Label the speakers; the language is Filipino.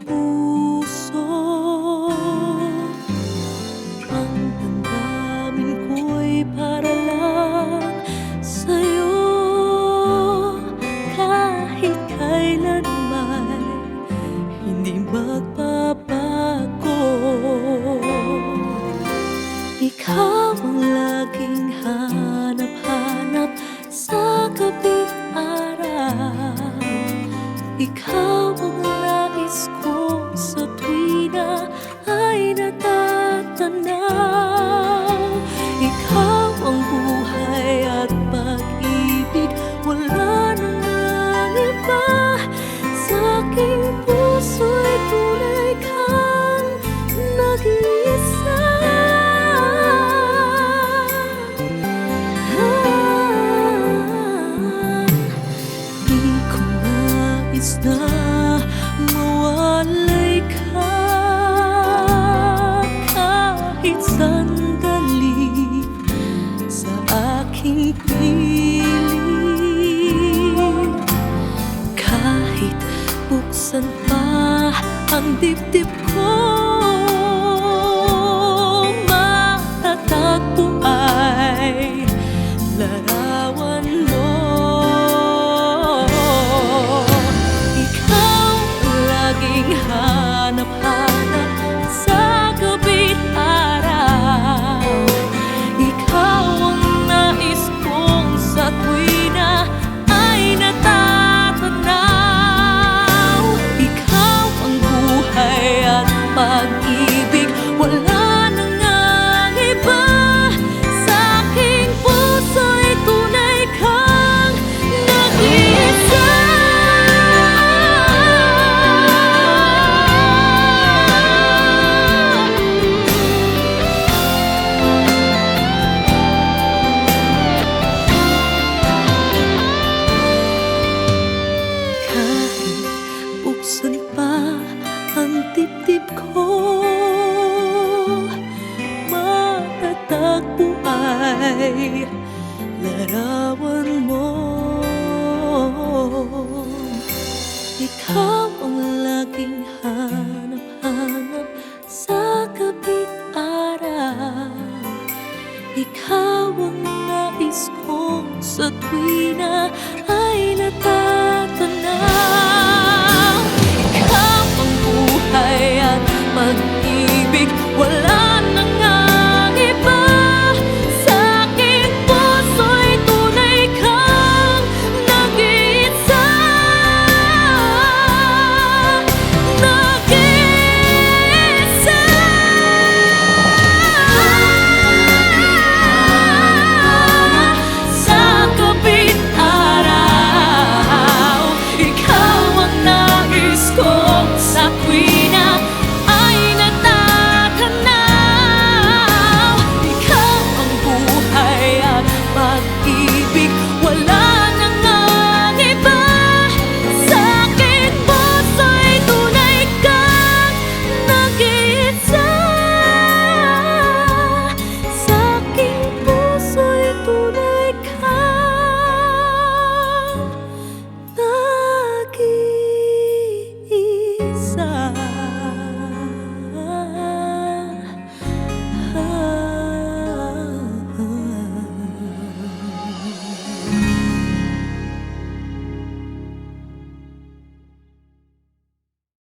Speaker 1: puso. Ang damdamin ko'y para lang sa'yo. Kahit kailanman hindi magbabago. Ikaw ang laging hanap-hanap sa gabi't araw. Ikaw ang nais ko sa tuwina ay natatanaw. Ikaw ang buhay at pag-ibig, wala nang iba. Sa aking puso'y tunay kang nag-iisa. Na mawalay ka kahit sandali sa aking piling. Kahit buksan pa ang dibdib ko, matatagpo ay larawan mo. Hanap-hanap sa gabi't araw. Ikaw ang nais kong sa tuwina ay natatanaw. Ikaw ang buhay at pag-ibig, wala nang ang iba. Sa aking puso'y tunay kang nag-iisa. Buksan pa ang dibdib ko, matatagpo ay larawan mo. Ikaw ang laging hanap-hanap sa gabi't araw. Ikaw ang nais kong sa tuwina ay natatanaw.